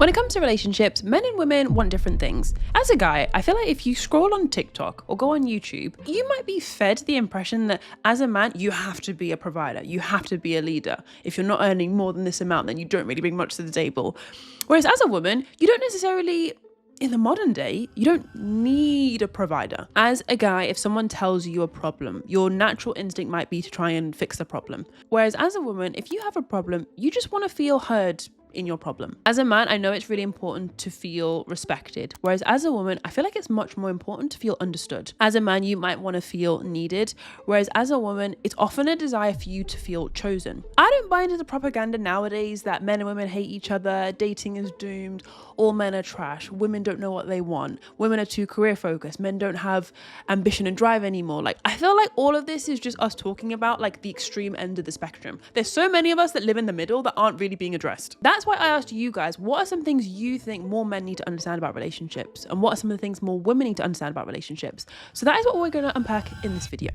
When it comes to relationships, men and women want different things. As a guy, I feel like if you scroll on TikTok or go on YouTube, you might be fed the impression that as a man, you have to be a provider, you have to be a leader. If you're not earning more than this amount, then you don't really bring much to the table. Whereas as a woman, you don't necessarily, in the modern day, you don't need a provider. As a guy, if someone tells you a problem, your natural instinct might be to try and fix the problem. Whereas as a woman, if you have a problem, you just want to feel heard in your problem. As a man, I know it's really important to feel respected. Whereas as a woman, I feel like it's much more important to feel understood. As a man, you might want to feel needed. Whereas as a woman, it's often a desire for you to feel chosen. I don't buy into the propaganda nowadays that men and women hate each other, dating is doomed, all men are trash, women don't know what they want, women are too career focused, men don't have ambition and drive anymore. Like, I feel like all of this is just us talking about like the extreme end of the spectrum. There's so many of us that live in the middle that aren't really being addressed. That's why I asked you guys, what are some things you think more men need to understand about relationships? And what are some of the things more women need to understand about relationships? So that is what we're going to unpack in this video.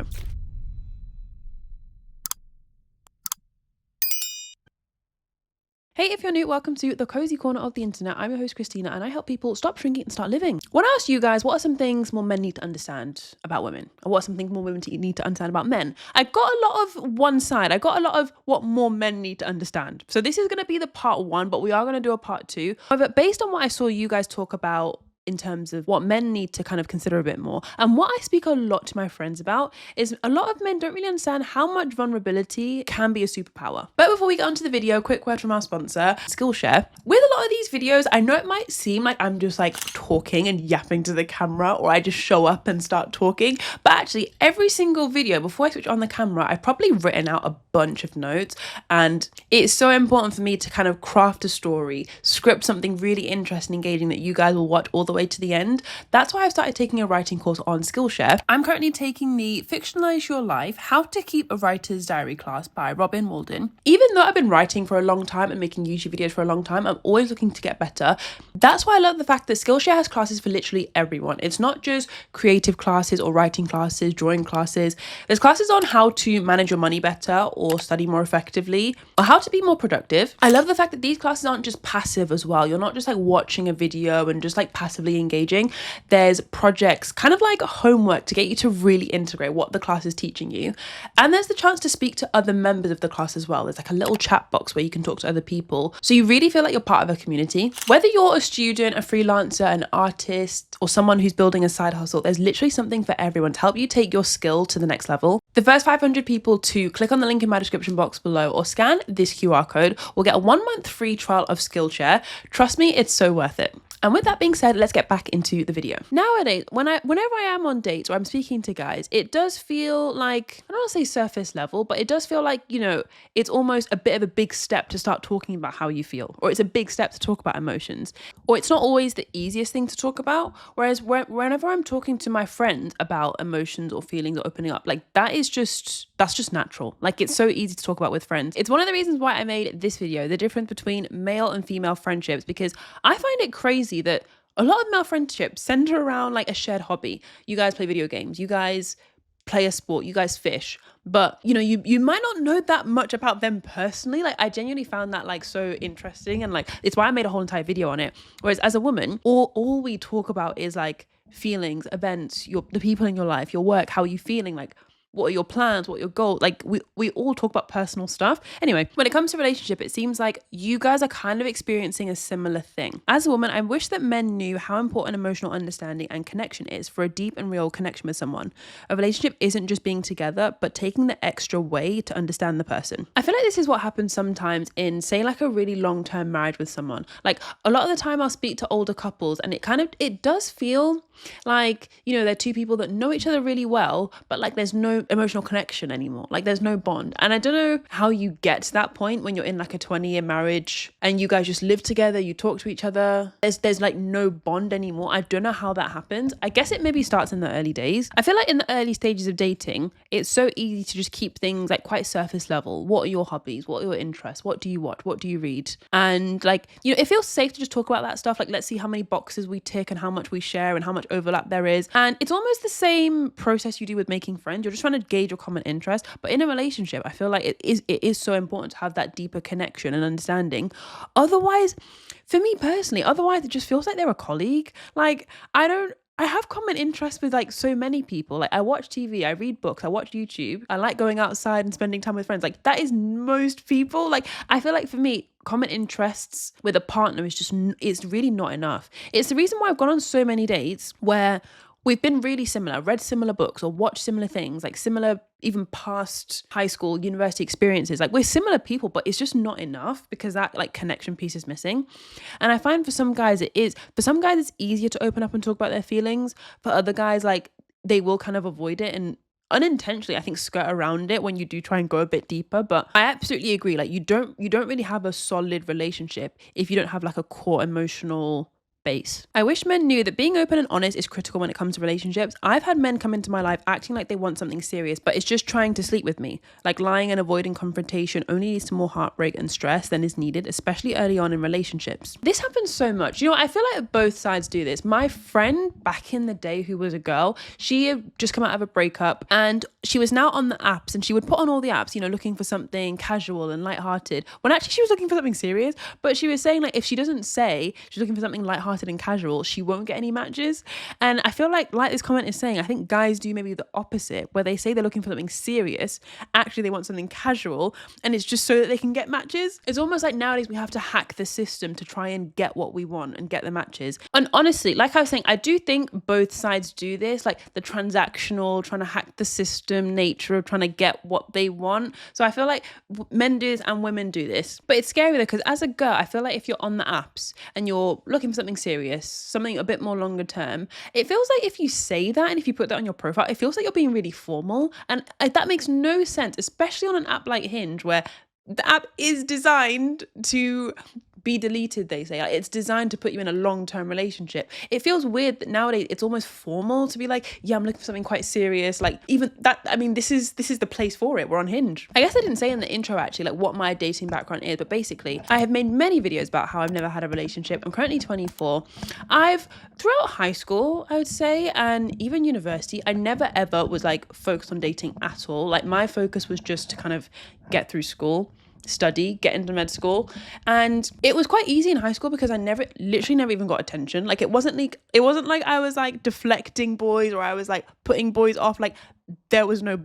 Hey, if you're new, welcome to the cozy corner of the internet. I'm your host, Christina, and I help people stop shrinking and start living. When I asked you guys, what are some things more men need to understand about women? Or what are some things more women need to understand about men? I got a lot of one side. I got a lot of what more men need to understand. So this is going to be the part one, but we are going to do a part two. However, based on what I saw you guys talk about in terms of what men need to kind of consider a bit more. And what I speak a lot to my friends about is a lot of men don't really understand how much vulnerability can be a superpower. But before we get onto the video, quick word from our sponsor, Skillshare. With a lot of these videos, I know it might seem like I'm just like talking and yapping to the camera, or I just show up and start talking. But actually every single video, before I switch on the camera, I've probably written out a bunch of notes. And it's so important for me to kind of craft a story, script something really interesting, engaging that you guys will watch all the way to the end. That's why I've started taking a writing course on Skillshare. I'm currently taking the Fictionalize Your Life, How to Keep a Writer's Diary class by Robin Walden. Even though I've been writing for a long time and making YouTube videos for a long time, I'm always looking to get better. That's why I love the fact that Skillshare has classes for literally everyone. It's not just creative classes or writing classes, drawing classes. There's classes on how to manage your money better or study more effectively or how to be more productive. I love the fact that these classes aren't just passive as well. You're not just like watching a video and just like passively engaging. There's projects, kind of like homework to get you to really integrate what the class is teaching you. And there's the chance to speak to other members of the class as well. There's like a little chat box where you can talk to other people. So you really feel like you're part of a community. Whether you're a student, a freelancer, an artist, or someone who's building a side hustle, there's literally something for everyone to help you take your skill to the next level. The first 500 people to click on the link in my description box below or scan this QR code will get a 1 month free trial of Skillshare. Trust me, it's so worth it. And with that being said, let's get back into the video. Nowadays, whenever I am on dates or I'm speaking to guys, it does feel like, I don't want to say surface level, but it does feel like, you know, it's almost a bit of a big step to start talking about how you feel, or it's a big step to talk about emotions, or it's not always the easiest thing to talk about. Whereas whenever I'm talking to my friends about emotions or feelings or opening up, like that's just natural. Like it's so easy to talk about with friends. It's one of the reasons why I made this video, the difference between male and female friendships, because I find it crazy that a lot of male friendships center around like a shared hobby. You guys play video games, you guys play a sport, you guys fish, but you know, you might not know that much about them personally. Like I genuinely found that like so interesting, and like it's why I made a whole entire video on it. Whereas as a woman, all we talk about is like feelings, events, the people in your life, your work, how are you feeling, like what are your plans, what are your goals? Like we all talk about personal stuff. Anyway, when it comes to relationship, it seems like you guys are kind of experiencing a similar thing. As a woman, I wish that men knew how important emotional understanding and connection is for a deep and real connection with someone. A relationship isn't just being together, but taking the extra way to understand the person. I feel like this is what happens sometimes in, say, like a really long-term marriage with someone. Like a lot of the time I'll speak to older couples and it does feel like, you know, they're two people that know each other really well, but like there's no emotional connection anymore. Like there's no bond. And I don't know how you get to that point when you're in like a 20-year marriage and you guys just live together, you talk to each other. There's like no bond anymore. I don't know how that happens. I guess it maybe starts in the early days. I feel like in the early stages of dating, it's so easy to just keep things like quite surface level. What are your hobbies? What are your interests? What do you watch? What do you read? And like, you know, it feels safe to just talk about that stuff. Like, let's see how many boxes we tick and how much we share and how much overlap there is. And it's almost the same process you do with making friends. You're just trying to gauge your common interest. But in a relationship, I feel like it is so important to have that deeper connection and understanding. Otherwise, for me personally. Otherwise, it just feels like they're a colleague. Like, I have common interests with like so many people. Like, I watch TV, I read books, I watch YouTube. I like going outside and spending time with friends. Like, that is most people. Like, I feel like for me, common interests with a partner is just, it's really not enough. It's the reason why I've gone on so many dates where we've been really similar, read similar books or watched similar things, like similar, even past high school, university experiences. Like, we're similar people, but it's just not enough because that like connection piece is missing. And I find for some guys it's easier to open up and talk about their feelings. For other guys, like, they will kind of avoid it and unintentionally, I think, skirt around it when you do try and go a bit deeper. But I absolutely agree. Like, you don't really have a solid relationship if you don't have like a core emotional base. I wish men knew that being open and honest is critical when it comes to relationships. I've had men come into my life acting like they want something serious, but it's just trying to sleep with me. Like, lying and avoiding confrontation only leads to more heartbreak and stress than is needed, especially early on in relationships. This happens so much. You know, I feel like both sides do this. My friend back in the day who was a girl, she had just come out of a breakup and she was now on the apps, and she would put on all the apps, you know, looking for something casual and lighthearted, when actually she was looking for something serious. But she was saying, like, if she doesn't say she's looking for something lighthearted and casual, she won't get any matches. And I feel like this comment is saying, I think guys do maybe the opposite, where they say they're looking for something serious, actually they want something casual, and it's just so that they can get matches. It's almost like nowadays we have to hack the system to try and get what we want and get the matches. And honestly, like I was saying, I do think both sides do this, like the transactional, trying to hack the system nature of trying to get what they want. So I feel like men do this and women do this. But it's scary though, because as a girl, I feel like if you're on the apps and you're looking for something serious, something a bit more longer term, it feels like if you say that and if you put that on your profile, it feels like you're being really formal. And that makes no sense, especially on an app like Hinge, where the app is designed to be deleted, they say. Like, it's designed to put you in a long-term relationship. It feels weird that nowadays it's almost formal to be like, yeah, I'm looking for something quite serious. Like, even that, I mean, this is the place for it. We're on Hinge. I guess I didn't say in the intro actually like what my dating background is, but basically I have made many videos about how I've never had a relationship. I'm currently 24. Throughout high school, I would say, and even university, I never ever was like focused on dating at all. Like, my focus was just to kind of get through school, study, get into med school. And it was quite easy in high school because I literally never even got attention. Like, it wasn't like I was like deflecting boys or I was like putting boys off. Like, there was no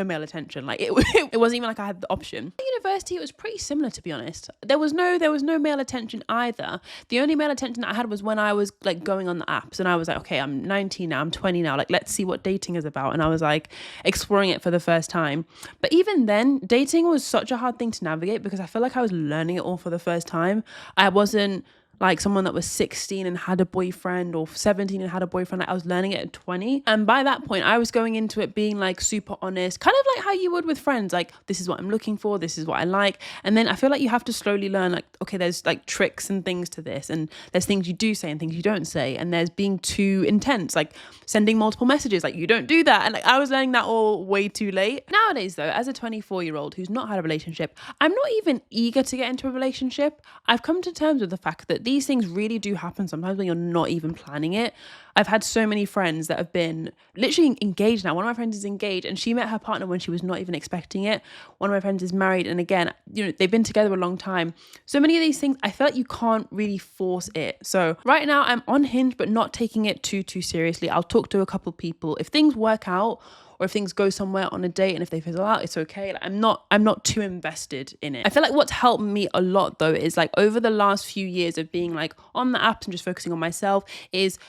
male attention. Like, it wasn't even like I had the option. At university, it was pretty similar, to be honest. There was no male attention either. The only male attention that I had was when I was like going on the apps and I was like, okay, I'm 19 now, I'm 20 now, like, let's see what dating is about. And I was like exploring it for the first time. But even then, dating was such a hard thing to navigate because I feel like I was learning it all for the first time. I wasn't like someone that was 16 and had a boyfriend, or 17 and had a boyfriend. Like, I was learning it at 20. And by that point, I was going into it being like super honest, kind of like how you would with friends. Like, this is what I'm looking for. This is what I like. And then I feel like you have to slowly learn, like, okay, there's like tricks and things to this. And there's things you do say and things you don't say. And there's being too intense, like sending multiple messages. Like, you don't do that. And like, I was learning that all way too late. Nowadays though, as a 24-year-old who's not had a relationship, I'm not even eager to get into a relationship. I've come to terms with the fact that these things really do happen sometimes when you're not even planning it. I've had so many friends that have been literally engaged now. One of my friends is engaged and she met her partner when she was not even expecting it. One of my friends is married, and again, you know, they've been together a long time. So many of these things, I feel like you can't really force it. So right now I'm on Hinge, but not taking it too seriously. I'll talk to a couple people. If things work out, or if things go somewhere on a date and if they fizzle out, it's okay. Like, I'm not too invested in it. I feel like what's helped me a lot though is like over the last few years of being like on the apps and just focusing on myself is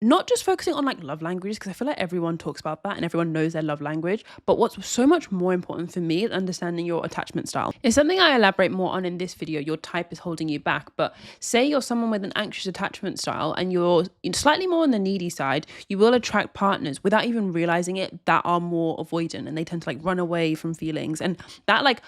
not just focusing on like love languages, because I feel like everyone talks about that and everyone knows their love language. But what's so much more important for me is understanding your attachment style. It's something I elaborate more on in this video. Your type is holding you back. But say you're someone with an anxious attachment style and you're slightly more on the needy side, you will attract partners without even realizing it that are more avoidant, and they tend to like run away from feelings. And that like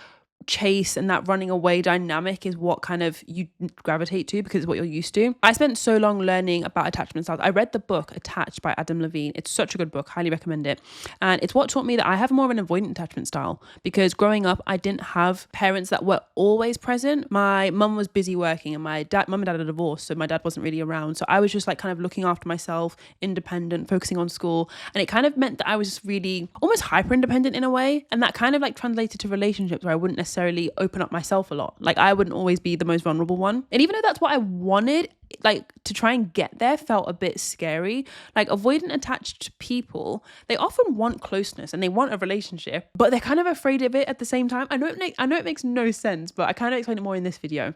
chase and that running away dynamic is what kind of you gravitate to because it's what you're used to. I spent so long learning about attachment styles. I read the book Attached by Adam Levine. It's such a good book, highly recommend it. And it's what taught me that I have more of an avoidant attachment style, because growing up I didn't have parents that were always present. My mum was busy working and mum and dad are divorced, so my dad wasn't really around. So I was just like kind of looking after myself, independent, focusing on school, and it kind of meant that I was just really almost hyper independent in a way, and that kind of like translated to relationships where I wouldn't necessarily open up myself a lot. Like I wouldn't always be the most vulnerable one. And even though that's what I wanted, like to try and get there felt a bit scary. Like avoidant attached people, they often want closeness and they want a relationship, but they're kind of afraid of it at the same time. I know it makes no sense, but I kind of explain it more in this video.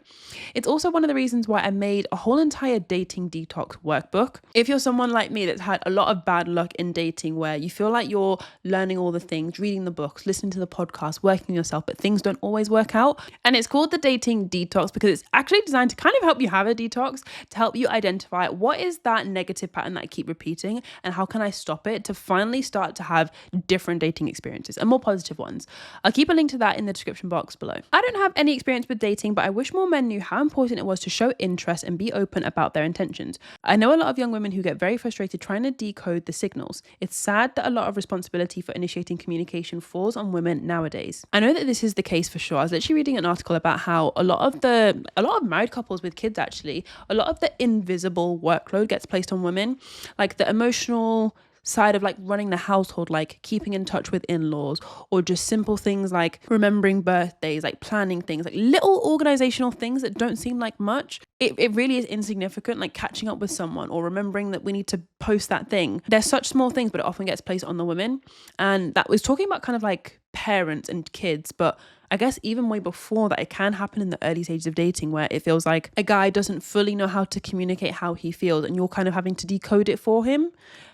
It's also one of the reasons why I made a whole entire dating detox workbook. If you're someone like me that's had a lot of bad luck in dating, where you feel like you're learning all the things, reading the books, listening to the podcast, working on yourself, but things don't always work out. And it's called the dating detox because it's actually designed to kind of help you have a detox, to help you identify what is that negative pattern that I keep repeating and how can I stop it to finally start to have different dating experiences and more positive ones. I'll keep a link to that in the description box below. I don't have any experience with dating, but I wish more men knew how important it was to show interest and be open about their intentions. I know a lot of young women who get very frustrated trying to decode the signals. It's sad that a lot of responsibility for initiating communication falls on women nowadays. I know that this is the case for sure. I was literally reading an article about how a lot of married couples with kids, actually, a lot of the invisible workload gets placed on women, like the emotional side of like running the household, like keeping in touch with in-laws, or just simple things like remembering birthdays, like planning things, like little organizational things that don't seem like much. It really is insignificant, like catching up with someone or remembering that we need to post that thing. They're such small things, but it often gets placed on the women. And that was talking about kind of like parents and kids, but I guess even way before that, it can happen in the early stages of dating where it feels like a guy doesn't fully know how to communicate how he feels and you're kind of having to decode it for him.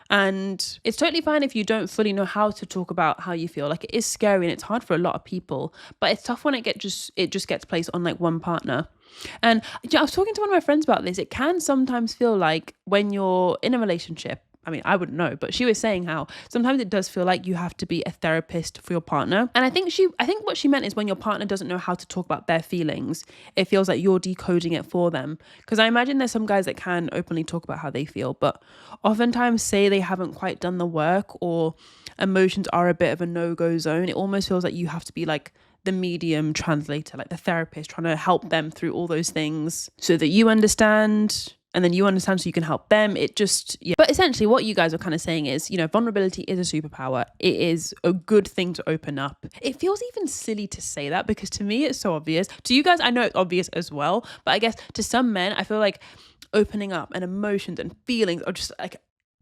And it's totally fine if you don't fully know how to talk about how you feel. Like it is scary and it's hard for a lot of people, but it's tough when it just gets placed on like one partner. And I was talking to one of my friends about this. It can sometimes feel like when you're in a relationship, I mean, I wouldn't know, but she was saying how sometimes it does feel like you have to be a therapist for your partner. And I think what she meant is when your partner doesn't know how to talk about their feelings, it feels like you're decoding it for them. Because I imagine there's some guys that can openly talk about how they feel, but oftentimes say they haven't quite done the work or emotions are a bit of a no-go zone. It almost feels like you have to be like the medium translator, like the therapist, trying to help them through all those things so that you understand. And then you understand so you can help them. It just, yeah. But essentially what you guys are kind of saying is, you know, vulnerability is a superpower. It is a good thing to open up. It feels even silly to say that because to me it's so obvious. To you guys, I know it's obvious as well. But I guess to some men, I feel like opening up and emotions and feelings are just like,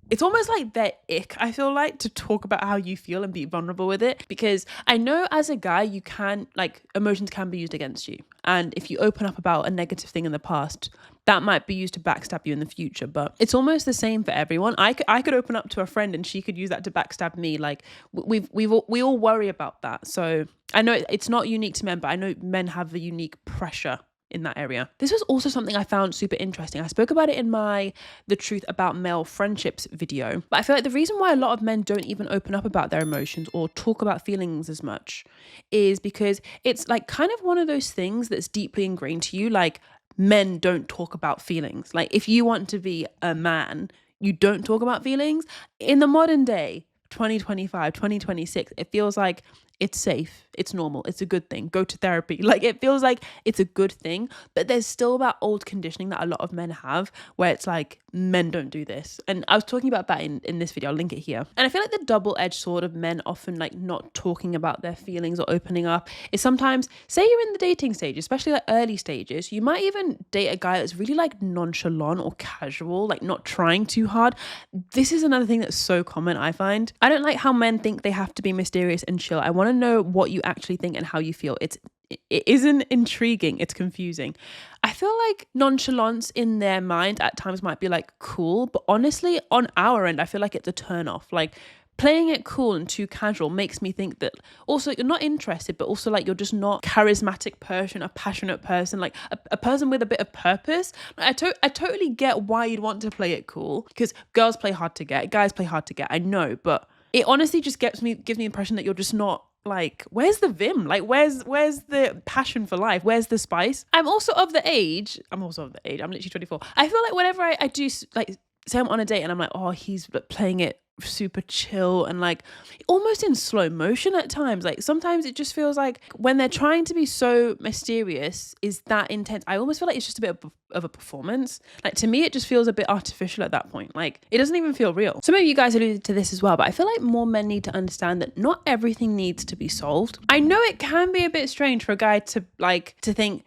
it's almost like their ick, I feel like, to talk about how you feel and be vulnerable with it. Because I know as a guy, you can, like, emotions can be used against you. And if you open up about a negative thing in the past, that might be used to backstab you in the future. But it's almost the same for everyone. I could open up to a friend and she could use that to backstab me. Like, we all worry about that. So I know it's not unique to men, but I know men have a unique pressure in that area. This was also something I found super interesting. I spoke about it in my The Truth About Male Friendships video, but I feel like the reason why a lot of men don't even open up about their emotions or talk about feelings as much is because it's like kind of one of those things that's deeply ingrained to you. Like men don't talk about feelings. Like if you want to be a man, you don't talk about feelings. In the modern day, 2025, 2026, it feels like it's safe, it's normal, it's a good thing, go to therapy. Like it feels like it's a good thing, but there's still that old conditioning that a lot of men have where it's like men don't do this. And I was talking about that in this video, I'll link it here. And I feel like the double-edged sword of men often like not talking about their feelings or opening up is sometimes, say you're in the dating stage, especially like early stages, you might even date a guy that's really like nonchalant or casual, like not trying too hard. This is another thing that's so common, I find. I don't like how men think they have to be mysterious and chill. I want to know what you actually think and how you feel. It isn't intriguing, it's confusing. I feel like nonchalance in their mind at times might be like cool, but honestly on our end I feel like it's a turn off. Like playing it cool and too casual makes me think that also you're not interested, but also like you're just not charismatic person, a passionate person, like a person with a bit of purpose. I totally get why you'd want to play it cool because girls play hard to get, guys play hard to get, I know, but it honestly just gives me the impression that you're just not like, where's the vim? Like, where's the passion for life? Where's the spice? I'm also of the age, I'm literally 24. I feel like whenever I do, like, say I'm on a date and I'm like, oh, he's playing it super chill and like almost in slow motion at times. Like sometimes it just feels like when they're trying to be so mysterious is that intense. I almost feel like it's just a bit of a performance. Like to me it just feels a bit artificial at that point. Like it doesn't even feel real. Some of you guys alluded to this as well, but I feel like more men need to understand that not everything needs to be solved. I know it can be a bit strange for a guy to think,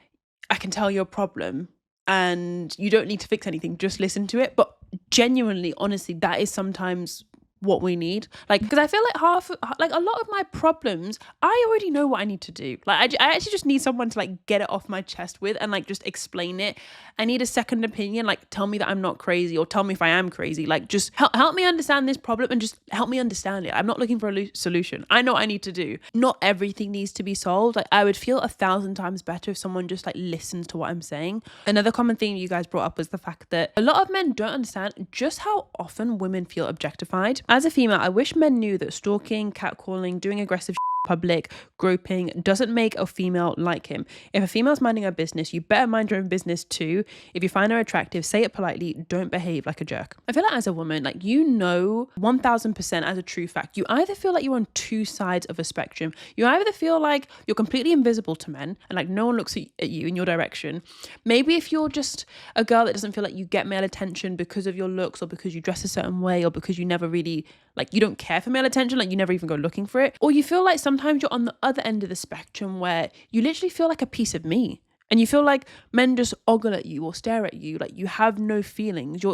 I can tell your problem and you don't need to fix anything, just listen to it. But genuinely, honestly, that is sometimes what we need. Like, because I feel like a lot of my problems, I already know what I need to do. Like I actually just need someone to like get it off my chest with and like just explain it. I need a second opinion, like tell me that I'm not crazy or tell me if I am crazy. Like just help me understand this problem and just help me understand it. I'm not looking for a solution. I know what I need to do. Not everything needs to be solved. Like I would feel 1,000 times better if someone just like listens to what I'm saying. Another common theme you guys brought up was the fact that a lot of men don't understand just how often women feel objectified. As a female, I wish men knew that stalking, catcalling, doing aggressive public, groping doesn't make a female like him. If a female's minding her business, you better mind your own business too. If you find her attractive, say it politely, don't behave like a jerk. I feel like as a woman, like 1000% as a true fact, you either feel like you're on two sides of a spectrum. You either feel like you're completely invisible to men and like no one looks at you in your direction. Maybe if you're just a girl that doesn't feel like you get male attention because of your looks or because you dress a certain way or because you never really like you don't care for male attention, like you never even go looking for it. Or you feel like sometimes you're on the other end of the spectrum where you literally feel like a piece of me. And you feel like men just ogle at you or stare at you, like you have no feelings. You're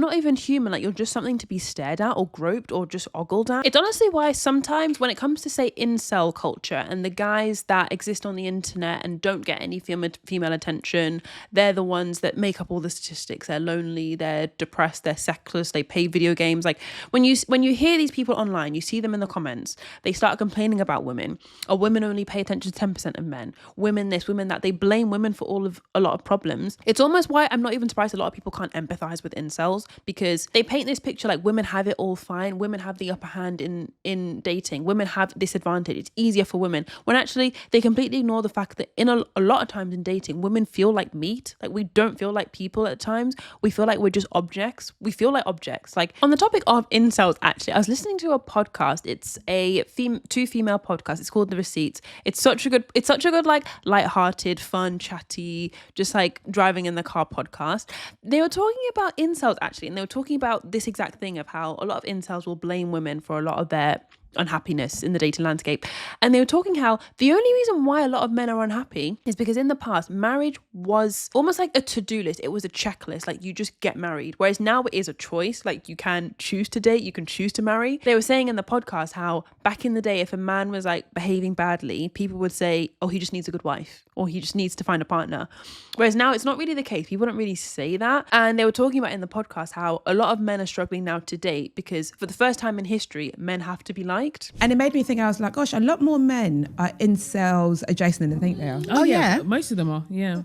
not even human, like you're just something to be stared at or groped or just ogled at. It's honestly why sometimes when it comes to say incel culture and the guys that exist on the internet and don't get any female attention, they're the ones that make up all the statistics. They're lonely, they're depressed, they're sexless, they play video games. Like when you hear these people online, you see them in the comments, they start complaining about women. Or women only pay attention to 10% of men. Women this, women that. They blame women for a lot of problems. It's almost why I'm not even surprised a lot of people can't empathize with incels, because they paint this picture like women have it all fine, women have the upper hand in dating, women have this advantage, it's easier for women, when actually they completely ignore the fact that in a lot of times in dating, women feel like meat. Like we don't feel like people at times. We feel like we're just objects. We feel like objects. Like on the topic of incels, actually, I was listening to a podcast. It's a two female podcast. It's called The Receipts. It's such a good like lighthearted, fun, chatty, just like driving in the car podcast. They were talking about incels actually, and they were talking about this exact thing of how a lot of incels will blame women for a lot of their unhappiness in the dating landscape. And they were talking how the only reason why a lot of men are unhappy is because in the past, marriage was almost like a to-do list. It was a checklist, like you just get married. Whereas now it is a choice, like you can choose to date, you can choose to marry. They were saying in the podcast how back in the day, if a man was like behaving badly, people would say, oh, he just needs a good wife, or he just needs to find a partner. Whereas now it's not really the case. People don't really say that. And they were talking about in the podcast how a lot of men are struggling now to date because for the first time in history, men have to be liked. And it made me think, I was like, gosh, a lot more men are incels adjacent than I think they are. Oh yeah. Most of them are, yeah.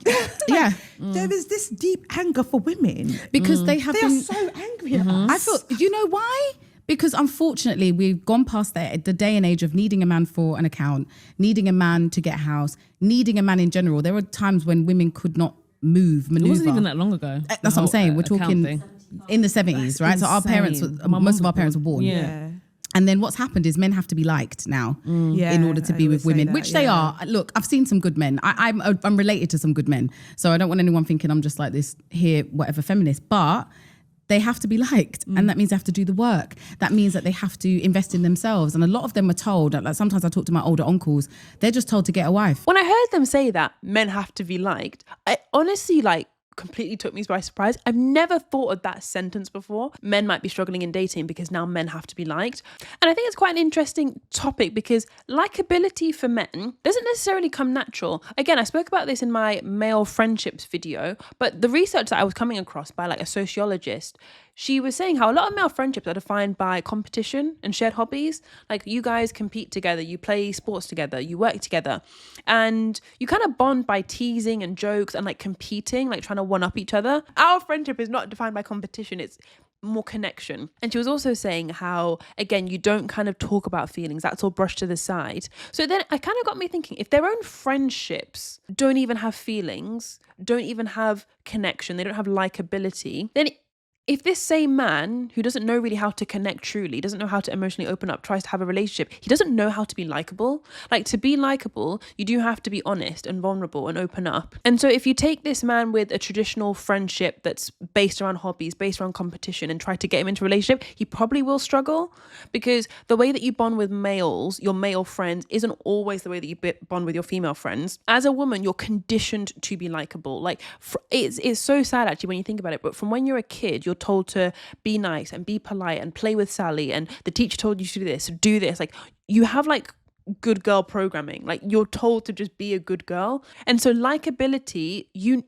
Yeah. There is this deep anger for women. Because they are so angry at us. I thought, you know why? Because unfortunately, we've gone past the day and age of needing a man for an account, needing a man to get a house, needing a man in general. There were times when women could not maneuver. It wasn't even that long ago. That's what I'm saying. We're talking in the 70s, right? So our parents, most of our parents were born. Yeah. And then what's happened is men have to be liked now in order to be with women, which they are. Look, I've seen some good men. I'm related to some good men. So I don't want anyone thinking I'm just like this here, whatever, feminist. But they have to be liked. And that means they have to do the work. That means that they have to invest in themselves. And a lot of them are told, like sometimes I talk to my older uncles, they're just told to get a wife. When I heard them say that men have to be liked, I honestly completely took me by surprise. I've never thought of that sentence before. Men might be struggling in dating because now men have to be liked. And I think it's quite an interesting topic because likability for men doesn't necessarily come natural. Again, I spoke about this in my male friendships video, but the research that I was coming across by like a sociologist, she was saying how a lot of male friendships are defined by competition and shared hobbies. Like you guys compete together, you play sports together, you work together, and you kind of bond by teasing and jokes and like competing, like trying to one up each other. Our friendship is not defined by competition, it's more connection. And she was also saying how, again, you don't kind of talk about feelings, that's all brushed to the side. So then I kind of got me thinking, if their own friendships don't even have feelings, don't even have connection, they don't have likability, then if this same man who doesn't know really how to connect truly, doesn't know how to emotionally open up, tries to have a relationship, he doesn't know how to be likable. Like, to be likable, you do have to be honest and vulnerable and open up. And so if you take this man with a traditional friendship that's based around hobbies, based around competition, and try to get him into a relationship, he probably will struggle, because the way that you bond with males, your male friends, isn't always the way that you bond with your female friends. As a woman, you're conditioned to be likable. Like, it's so sad actually when you think about it, but from when you're a kid, you're told to be nice and be polite and play with Sally, and the teacher told you to do this. Like, you have like good girl programming. Like, you're told to just be a good girl. And so likability, you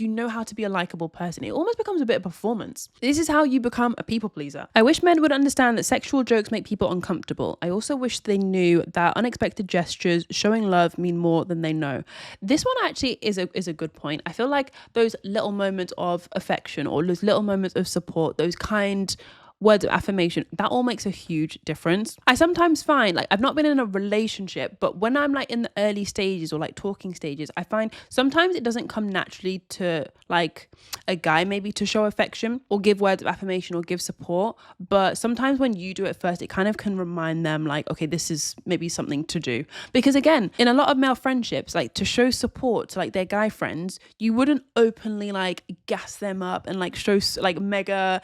know how to be a likable person. It almost becomes a bit of performance. This is how you become a people pleaser. I wish men would understand that sexual jokes make people uncomfortable. I also wish they knew that unexpected gestures, showing love, mean more than they know. This one actually is a good point. I feel like those little moments of affection, or those little moments of support, those kind words of affirmation, that all makes a huge difference. I sometimes find, like, I've not been in a relationship, but when I'm like in the early stages or like talking stages, I find sometimes it doesn't come naturally to like a guy maybe to show affection or give words of affirmation or give support. But sometimes when you do it first, it kind of can remind them like, okay, this is maybe something to do. Because again, in a lot of male friendships, like, to show support to like their guy friends, you wouldn't openly like gas them up and like show like mega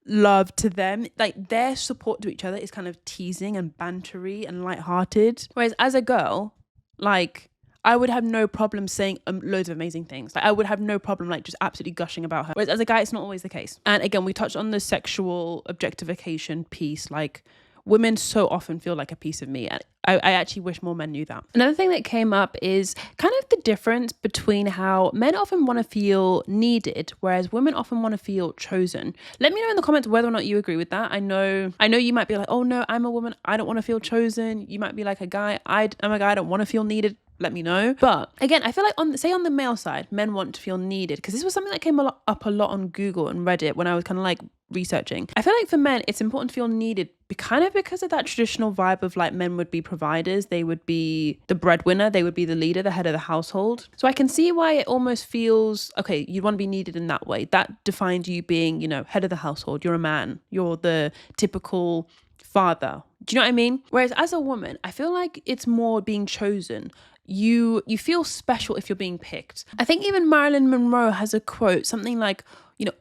love to them. Like, their support to each other is kind of teasing and bantery and lighthearted. Whereas as a girl, like, I would have no problem saying loads of amazing things. Like, I would have no problem like just absolutely gushing about her. Whereas as a guy, it's not always the case. And again, we touched on the sexual objectification piece. Like, women so often feel like a piece of me. And I actually wish more men knew that. Another thing that came up is kind of the difference between how men often want to feel needed, whereas women often want to feel chosen. Let me know in the comments whether or not you agree with that. I know you might be like, oh no, I'm a woman, I don't want to feel chosen. You might be like, a guy, I'm a guy, I don't want to feel needed. Let me know. But again, I feel like on the male side, men want to feel needed, because this was something that came up a lot on Google and Reddit when I was kind of like researching. I feel like for men, it's important to feel needed kind of because of that traditional vibe of like, men would be providers, they would be the breadwinner, they would be the leader, the head of the household. So I can see why it almost feels, okay, you want to be needed in that way. That defines you being, head of the household. You're a man. You're the typical father. Do you know what I mean? Whereas as a woman, I feel like it's more being chosen. You feel special if you're being picked. I think even Marilyn Monroe has a quote, something like,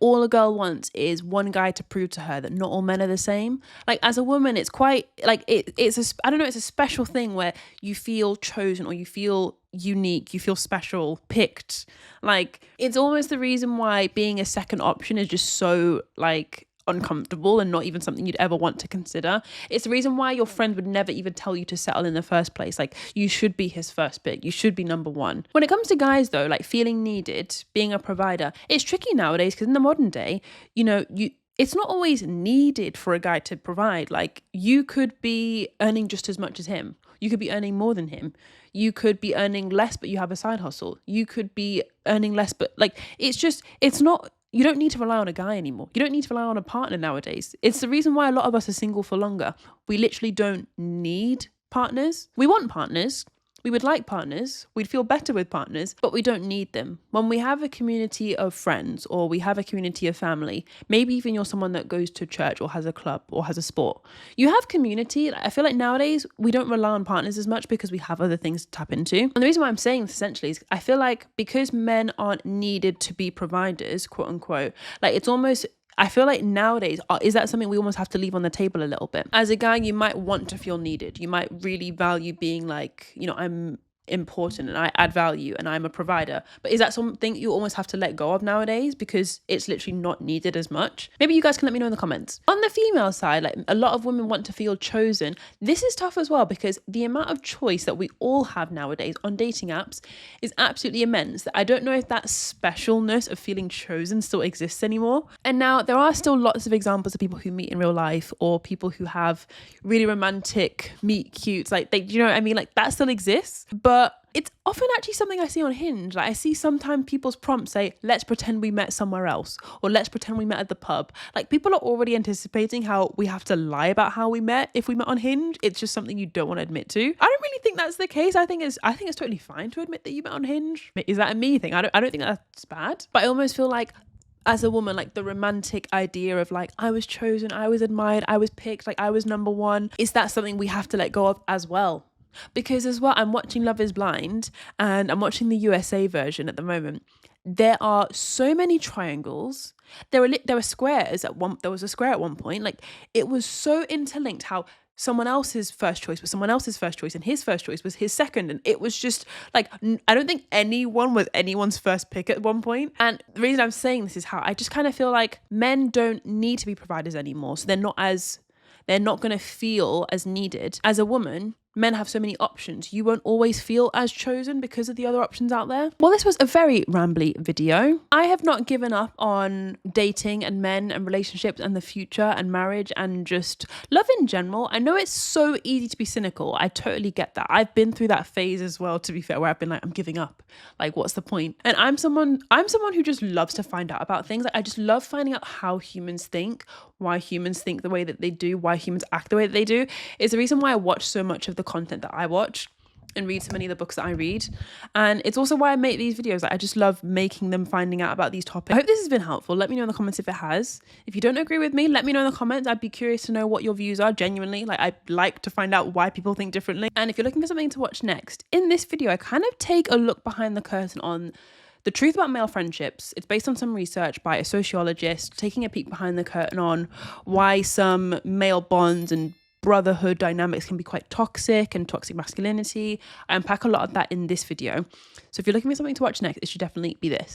all a girl wants is one guy to prove to her that not all men are the same. Like, as a woman, it's quite like it's a special thing where you feel chosen, or you feel unique, you feel special, picked. Like, it's almost the reason why being a second option is just so like uncomfortable and not even something you'd ever want to consider. It's the reason why your friend would never even tell you to settle in the first place. Like, you should be his first pick. You should be number one. When it comes to guys though, like feeling needed, being a provider, it's tricky nowadays, because in the modern day, it's not always needed for a guy to provide. Like, you could be earning just as much as him. You could be earning more than him. You could be earning less, but you have a side hustle. You could be earning less, but like, it's not, you don't need to rely on a guy anymore. You don't need to rely on a partner nowadays. It's the reason why a lot of us are single for longer. We literally don't need partners. We want partners. We would like partners. We'd feel better with partners, but we don't need them. When we have a community of friends, or we have a community of family, maybe even you're someone that goes to church or has a club or has a sport, you have community. I feel like nowadays we don't rely on partners as much because we have other things to tap into. And the reason why I'm saying this essentially is I feel like because men aren't needed to be providers, quote unquote, like, it's almost, I feel like nowadays, is that something we almost have to leave on the table a little bit? As a guy, you might want to feel needed. You might really value being like, I'm important and I add value and I'm a provider. But is that something you almost have to let go of nowadays because it's literally not needed as much? Maybe you guys can let me know in the comments. On the female side, like, a lot of women want to feel chosen. This is tough as well because the amount of choice that we all have nowadays on dating apps is absolutely immense. I don't know if that specialness of feeling chosen still exists anymore. And now there are still lots of examples of people who meet in real life or people who have really romantic meet cutes. Like, do you know what I mean? Like, that still exists, but it's often actually something I see on Hinge. Like, I see sometimes people's prompts say, let's pretend we met somewhere else, or let's pretend we met at the pub. Like, people are already anticipating how we have to lie about how we met if we met on Hinge. It's just something you don't want to admit to. I don't really think that's the case. I think it's totally fine to admit that you met on Hinge. Is that a me thing? I don't think that's bad. But I almost feel like as a woman, like the romantic idea of like, I was chosen, I was admired, I was picked, like I was number one, is that something we have to let go of as well? Because as well, I'm watching Love is Blind and I'm watching the USA version at the moment. There are so many triangles. There were squares there was a square at one point. Like, it was so interlinked how someone else's first choice was someone else's first choice and his first choice was his second. And it was just like, I don't think anyone was anyone's first pick at one point. And the reason I'm saying this is how I just kind of feel like men don't need to be providers anymore. So they're not going to feel as needed. As a woman, men have so many options. You won't always feel as chosen because of the other options out there. Well, this was a very rambly video. I have not given up on dating and men and relationships and the future and marriage and just love in general. I know it's so easy to be cynical. I totally get that. I've been through that phase as well, to be fair, where I've been like, I'm giving up. Like, what's the point? And I'm someone who just loves to find out about things. Like, I just love finding out how humans think, why humans think the way that they do, why humans act the way that they do. It's the reason why I watch so much of the content that I watch and read so many of the books that I read. And it's also why I make these videos. Like, I just love making them, finding out about these topics. I hope this has been helpful. Let me know in the comments if it has. If you don't agree with me, let me know in the comments. I'd be curious to know what your views are, genuinely. Like, I'd like to find out why people think differently. And if you're looking for something to watch next, in this video, I kind of take a look behind the curtain on the truth about male friendships. It's based on some research by a sociologist, taking a peek behind the curtain on why some male bonds and brotherhood dynamics can be quite toxic and toxic masculinity. I unpack a lot of that in this video. So if you're looking for something to watch next, it should definitely be this.